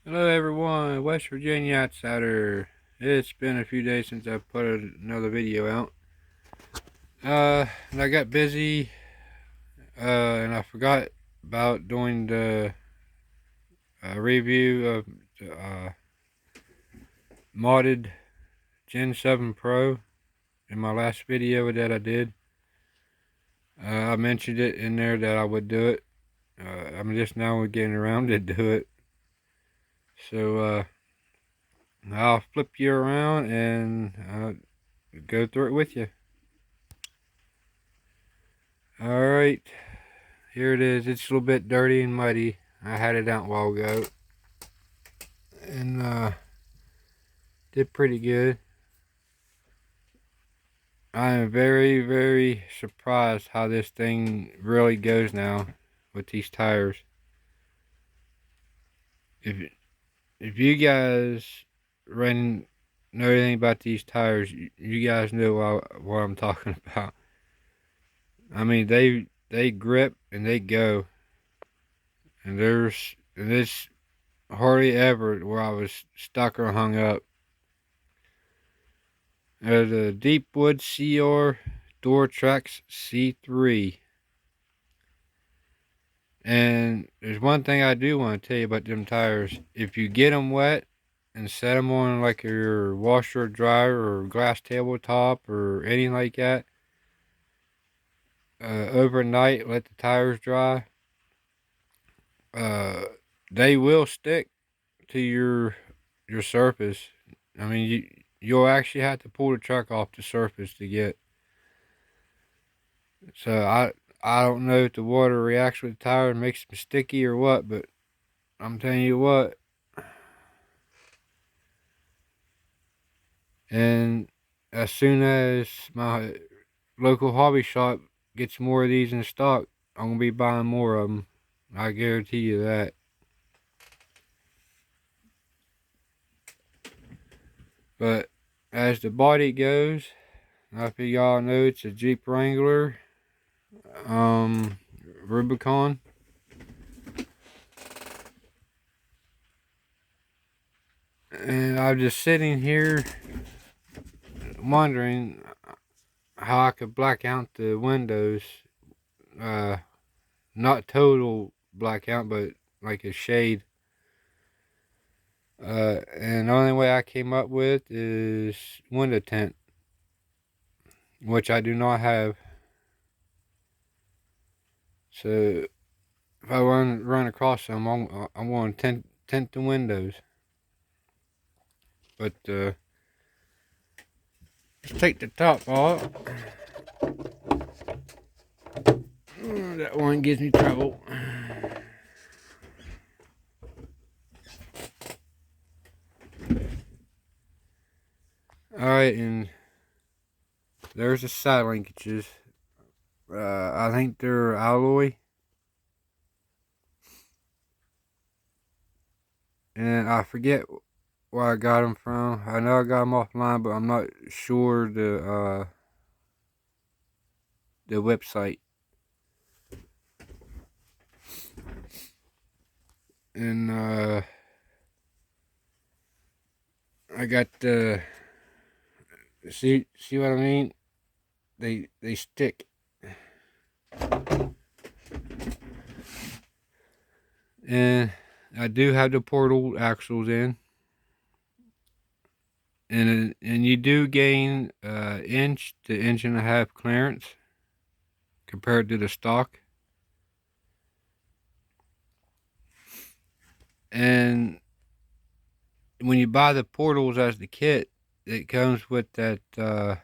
Hello everyone, West Virginia Outsider. It's been a few days since I put another video out. And I got busy, and I forgot about doing the review of the modded Gen 7 Pro in my last video that I did. I mentioned it in there that I would do it. I'm just now getting around to do it. So, I'll flip you around and go through it with you. Alright, here it is. It's a little bit dirty and muddy. I had it out a while ago. And did pretty good. I am very, very surprised how this thing really goes now with these tires. If you guys know anything about these tires, you guys know what I'm talking about. I mean, they grip and they go. And there's hardly ever where I was stuck or hung up. The Deepwood CR Doortrax C3. And there's one thing I do want to tell you about them tires. If you get them wet and set them on like your washer or dryer or glass tabletop or anything like that, overnight, let the tires dry, they will stick to your surface. I mean, you'll actually have to pull the truck off the surface to get. So I don't know if the water reacts with the tire and makes them sticky or what, but I'm telling you what. And as soon as my local hobby shop gets more of these in stock, I'm gonna be buying more of them. I guarantee you that. But as the body goes, I think y'all know it's a Jeep Wrangler, Rubicon. And I'm just sitting here wondering how I could black out the windows. Not total blackout, but like a shade. And the only way I came up with is window tint, which I do not have. So if I run across some, I'm going to tint the windows. But let's take the top off. That one gives me trouble. Alright, and there's the side linkages. I think they're alloy. And I forget where I got them from. I know I got them offline, but I'm not sure the website. And I got the see what I mean? They stick. And I do have the portal axles in. And you do gain inch to inch and a half clearance compared to the stock. And when you buy the portals as the kit, it comes with that the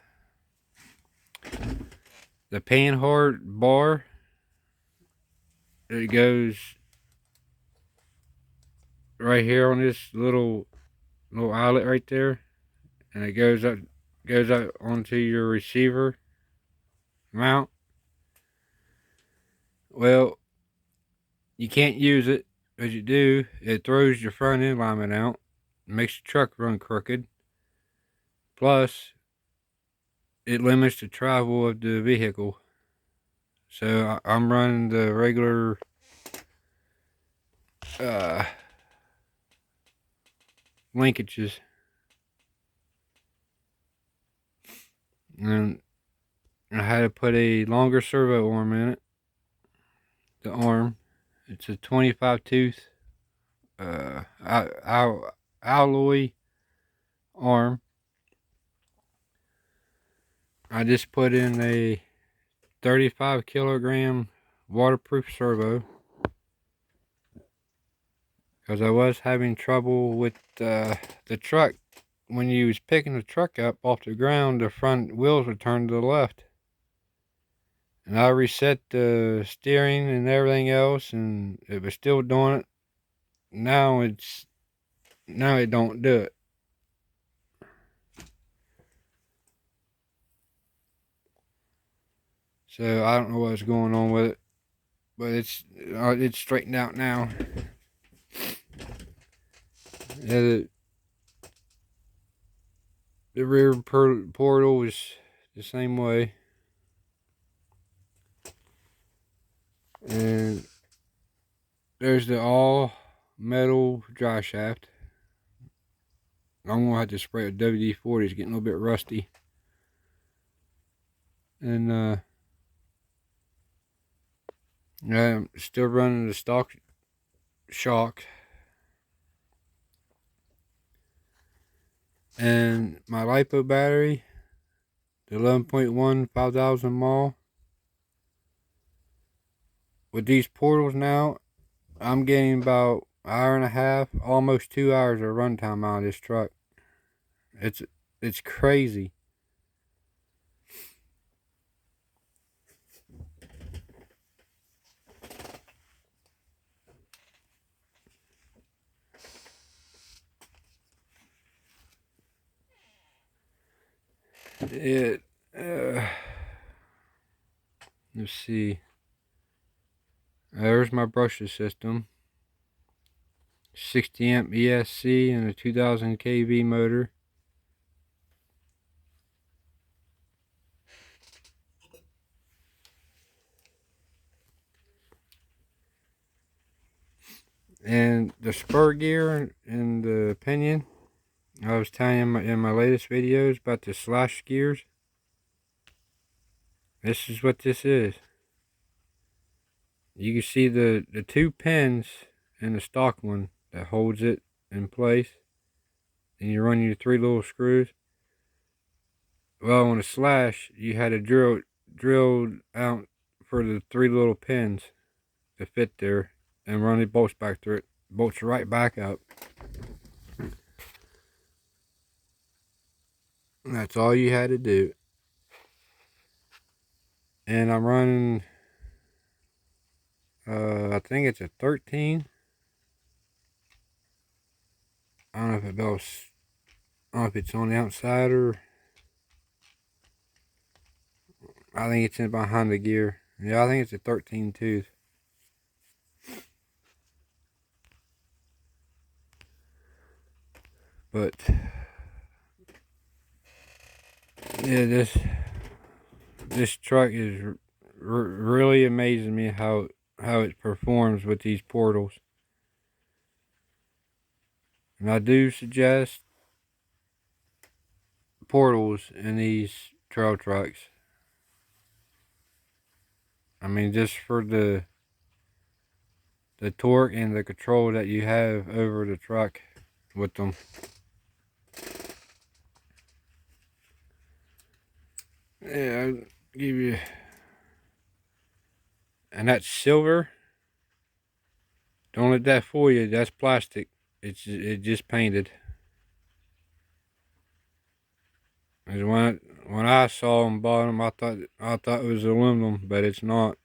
Panhard Bar. It goes right here on this little eyelet right there, and it goes up onto your receiver mount. Well, you can't use it, because you do, it throws your front end alignment out, makes the truck run crooked. Plus, it limits the travel of the vehicle. So I'm running the regular linkages. And I had to put a longer servo arm in it. The arm, it's a 25 tooth alloy arm. I just put in a 35 kilogram waterproof servo because I was having trouble with the truck. When you was picking the truck up off the ground, the front wheels would turn to the left. And I reset the steering and everything else, and it was still doing it. Now it don't do it. So I don't know what's going on with it, but it's straightened out now. Yeah, the rear portal is the same way, and there's the all metal dry shaft. I'm gonna have to spray a WD-40. It's getting a little bit rusty, and I'm still running the stock shock. And my LiPo battery, the 11.1 5,000 mAh. With these portals now, I'm getting about an hour and a half, almost 2 hours of runtime out of this truck. It's crazy. It let's see. There's my brushes system. 60 amp ESC and a 2000 kV motor. And the spur gear and the pinion, I was telling you in my latest videos about the slash gears. This is what this is. You can see the two pins in the stock one that holds it in place. And you run your 3 little screws. Well, on a slash, you had to drill out for the 3 little pins to fit there and run the bolts back through it. Bolts right back up. And that's all you had to do. And I'm running, I think it's a 13. I don't know if I don't know if it's on the outside or I think it's in behind the gear. Yeah, I think it's a 13 tooth. But yeah, this truck is really amazing me how it performs with these portals. And I do suggest portals in these trail trucks. I mean, just for the torque and the control that you have over the truck with them. Yeah, I'll give you, and that's silver. Don't let that fool you. That's plastic. It's just painted. And when I saw them bought them, I thought it was aluminum, but it's not.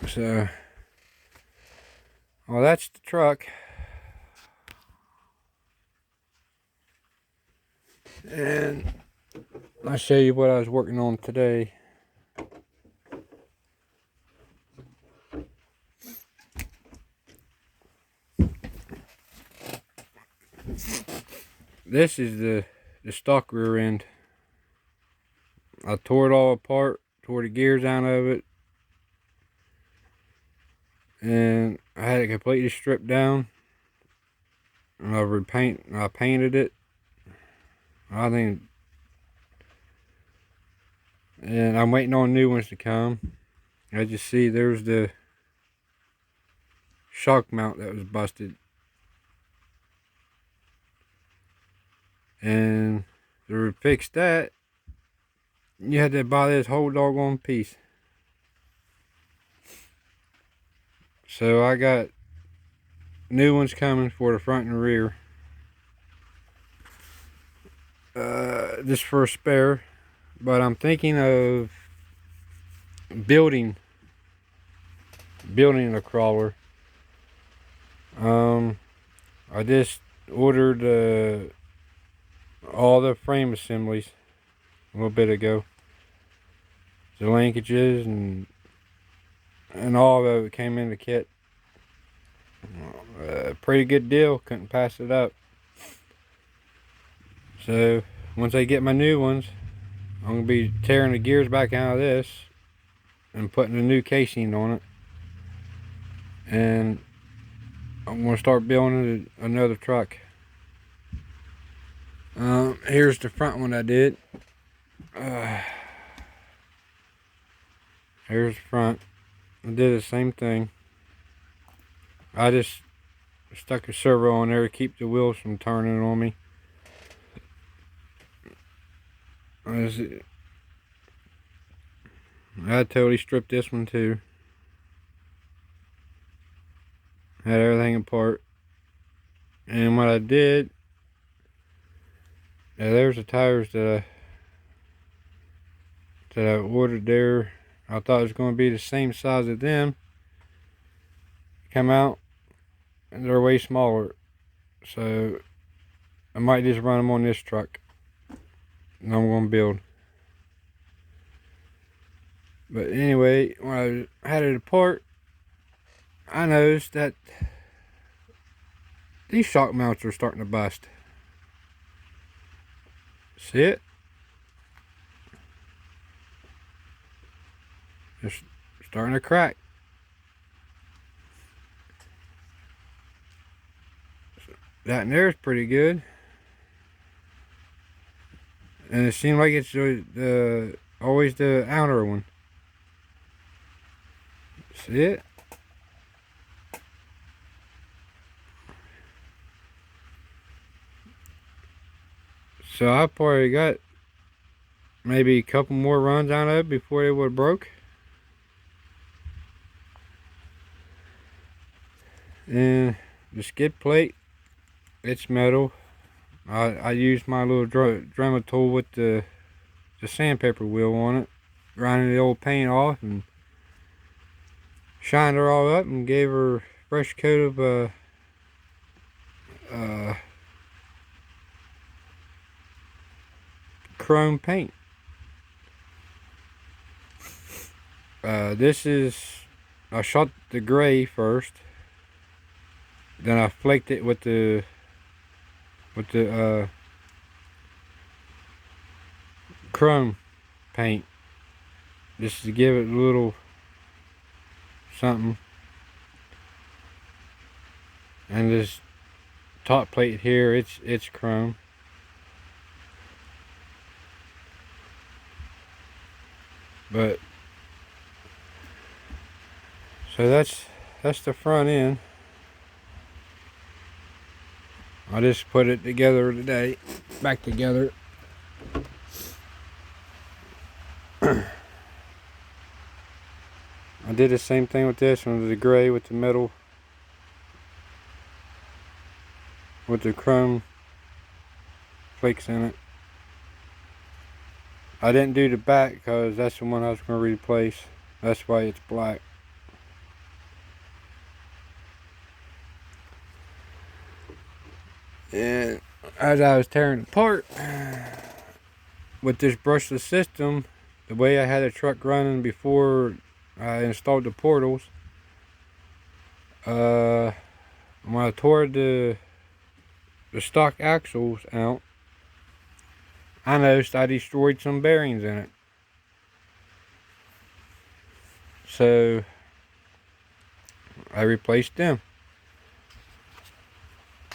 So, well, that's the truck. And I'll show you what I was working on today. This is the stock rear end. I tore it all apart tore the gears out of it, and I had it completely stripped down. And I painted it. I think, and I'm waiting on new ones to come. As you see, there's the shock mount that was busted, and to fix that, you had to buy this whole doggone piece. So I got new ones coming for the front and rear. Just for a spare, but I'm thinking of building a crawler. I just ordered all the frame assemblies a little bit ago. The linkages and all of it came in the kit. Pretty good deal, couldn't pass it up. So once I get my new ones, I'm going to be tearing the gears back out of this and putting a new casing on it. And I'm going to start building another truck. Here's the front one I did. Here's the front. I did the same thing. I just stuck a servo on there to keep the wheels from turning on me. I totally stripped this one too. Had everything apart. And what I did, there's the tires that I ordered there. I thought it was going to be the same size as them. Come out and they're way smaller. So I might just run them on this truck. And I'm going to build. But anyway, when I had it apart, I noticed that these shock mounts are starting to bust. See it? It's starting to crack. That in there is pretty good. And it seems like it's always the outer one. See it? So I probably got maybe a couple more runs out of it before it would have broke. And the skid plate, it's metal. I used my little Dremel tool with the sandpaper wheel on it, grinding the old paint off and shined her all up and gave her a fresh coat of chrome paint. I shot the gray first, then I flaked it with the chrome paint, just to give it a little something. And this top plate here, it's chrome. But so that's the front end. I just put it together today, back together. I did the same thing with this one, the gray with the metal, with the chrome flakes in it. I didn't do the back because that's the one I was going to replace. That's why it's black. And as I was tearing it apart with this brushless system, the way I had the truck running before I installed the portals, when I tore the stock axles out, I noticed I destroyed some bearings in it. so I replaced them.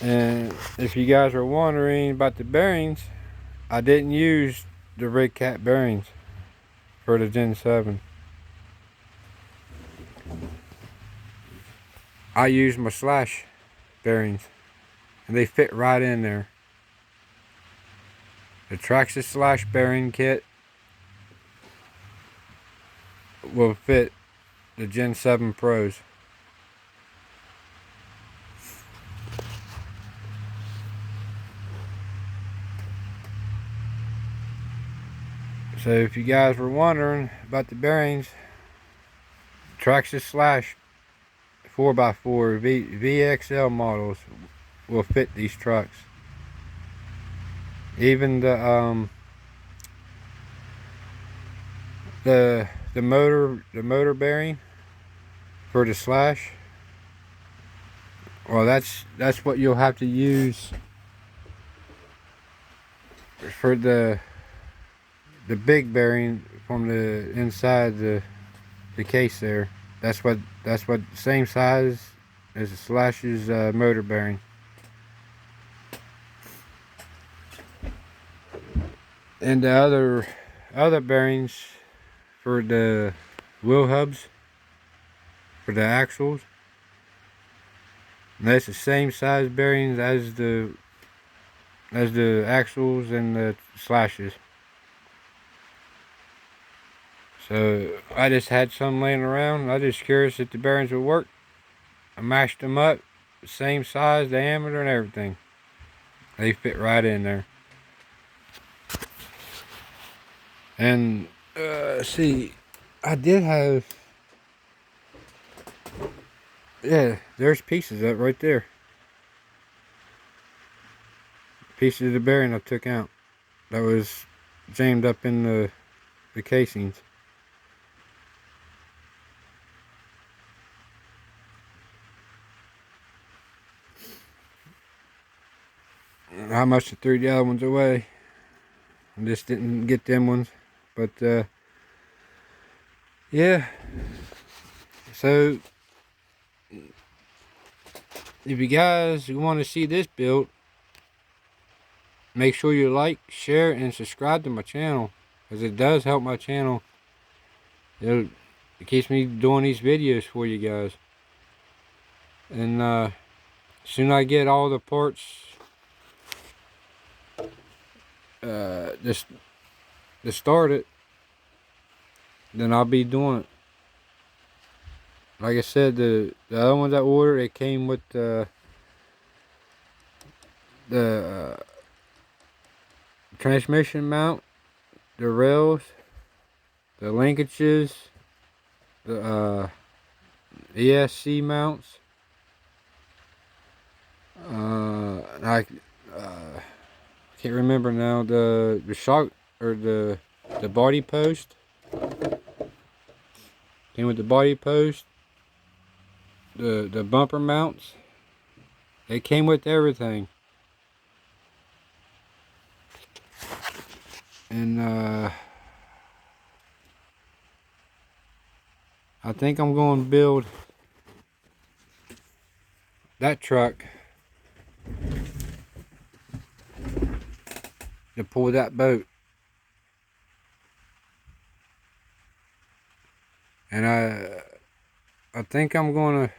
And if you guys are wondering about the bearings, I didn't use the Redcat bearings for the Gen 7. I used my slash bearings, and they fit right in there. The Traxxas slash bearing kit will fit the Gen 7 Pros. So if you guys were wondering about the bearings, Traxxas slash 4x4 VXL models will fit these trucks. Even the motor bearing for the slash, well, that's what you'll have to use for the big bearing from the inside the case there. That's what same size as the slash's motor bearing. And the other bearings for the wheel hubs for the axles, and that's the same size bearings as the axles and the slashes. So I just had some laying around. I was just curious if the bearings would work. I mashed them up, same size, diameter, and everything. They fit right in there. And see, I did have, yeah, there's pieces of it right there. Pieces of the bearing I took out that was jammed up in the casings. I must have threw the other ones away. I just didn't get them ones. But yeah. So if you guys want to see this build, make sure you like, share, and subscribe to my channel, because it does help my channel. It keeps me doing these videos for you guys. And soon I get all the parts just to start it, then I'll be doing it. Like I said, the other ones I ordered, it came with the transmission mount, the rails, the linkages, the ESC mounts. I can't remember now, the shock or the body post. Came with the body post, the bumper mounts. It came with everything. And I think I'm going to build that truck to pull that boat. And I think I'm going to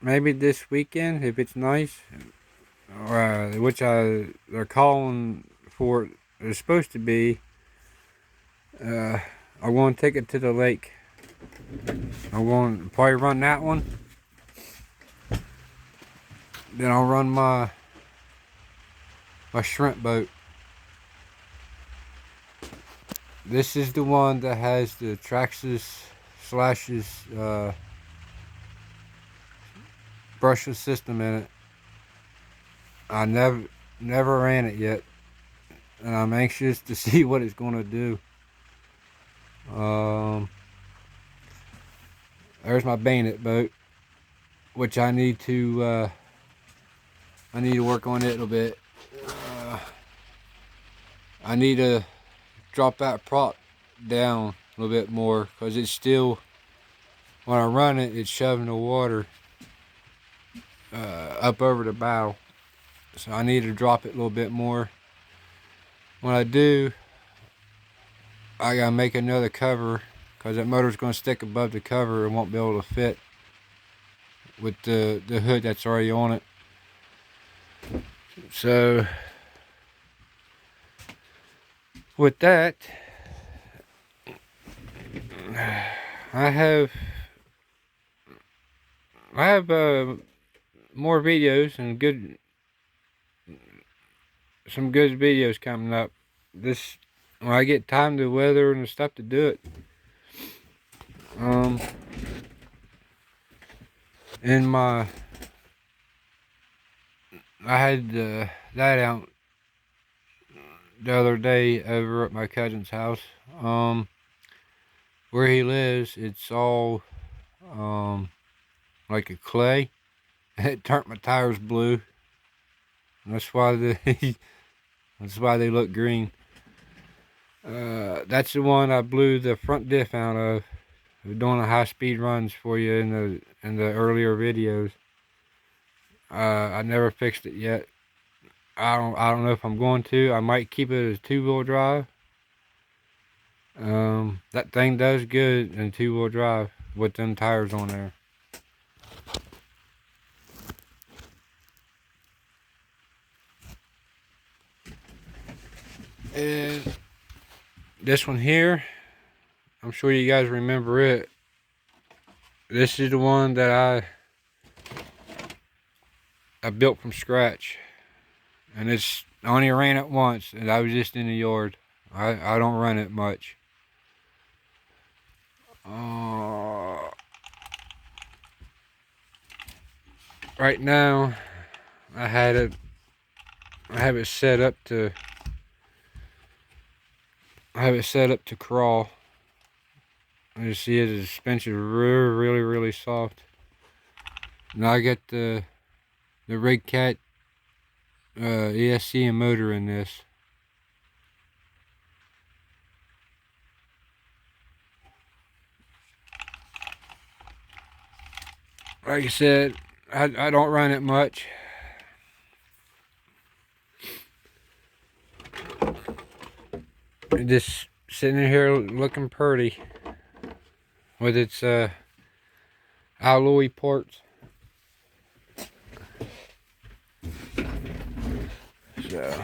maybe this weekend, if it's nice, which they're calling for, it's supposed to be, I want to take it to the lake. I want to probably run that one. Then I'll run my shrimp boat. This is the one that has the Traxxas slashes brushless system in it. I never ran it yet, and I'm anxious to see what it's going to do. There's my bayonet boat, which I need to work on it a little bit. I need to drop that prop down a little bit more, because it's still, when I run it, it's shoving the water up over the bow. So I need to drop it a little bit more. When I do, I gotta make another cover, because that motor's gonna stick above the cover and won't be able to fit with the hood that's already on it. So with that, I have more videos and some good videos coming up. This, when I get time to weather and stuff to do it. I had that out the other day over at my cousin's house. Where he lives, it's all like a clay. It turned my tires blue. That's why that's why they look green. That's the one I blew the front diff out of. Doing the high speed runs for you in the earlier videos. I never fixed it yet. I don't know if I'm going to. I might keep it as 2-wheel drive. That thing does good in 2-wheel drive with them tires on there. And this one here, I'm sure you guys remember it. This is the one that I built from scratch, and I only ran it once, and I was just in the yard. I don't run it much. Right now, I have it set up to crawl. You see the suspension is really soft. Now I got the Redcat ESC and motor in this. Like I said, I don't run it much. Just sitting in here looking pretty with its alloy parts. So,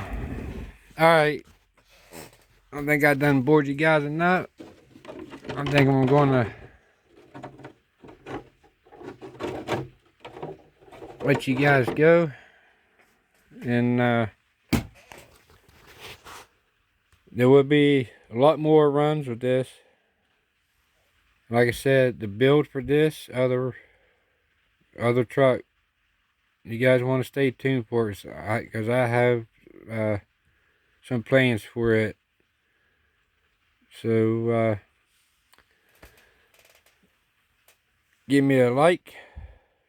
alright. I think I done bored you guys enough. I think I'm gonna let you guys go. And there will be a lot more runs with this. Like I said, the build for this other truck, you guys want to stay tuned for it, because I have some plans for it. So give me a like,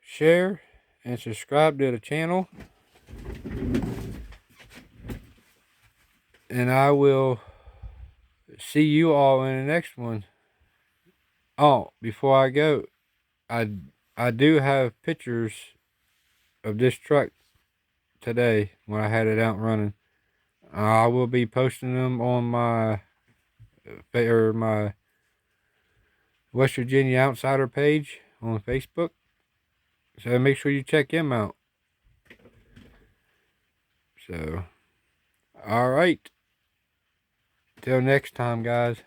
share, and subscribe to the channel, and I will see you all in the next one. Oh, before I go, I do have pictures of this truck today when I had it out running. I will be posting them on my West Virginia Outsider page on Facebook. So make sure you check him out. So, alright. Till next time, guys.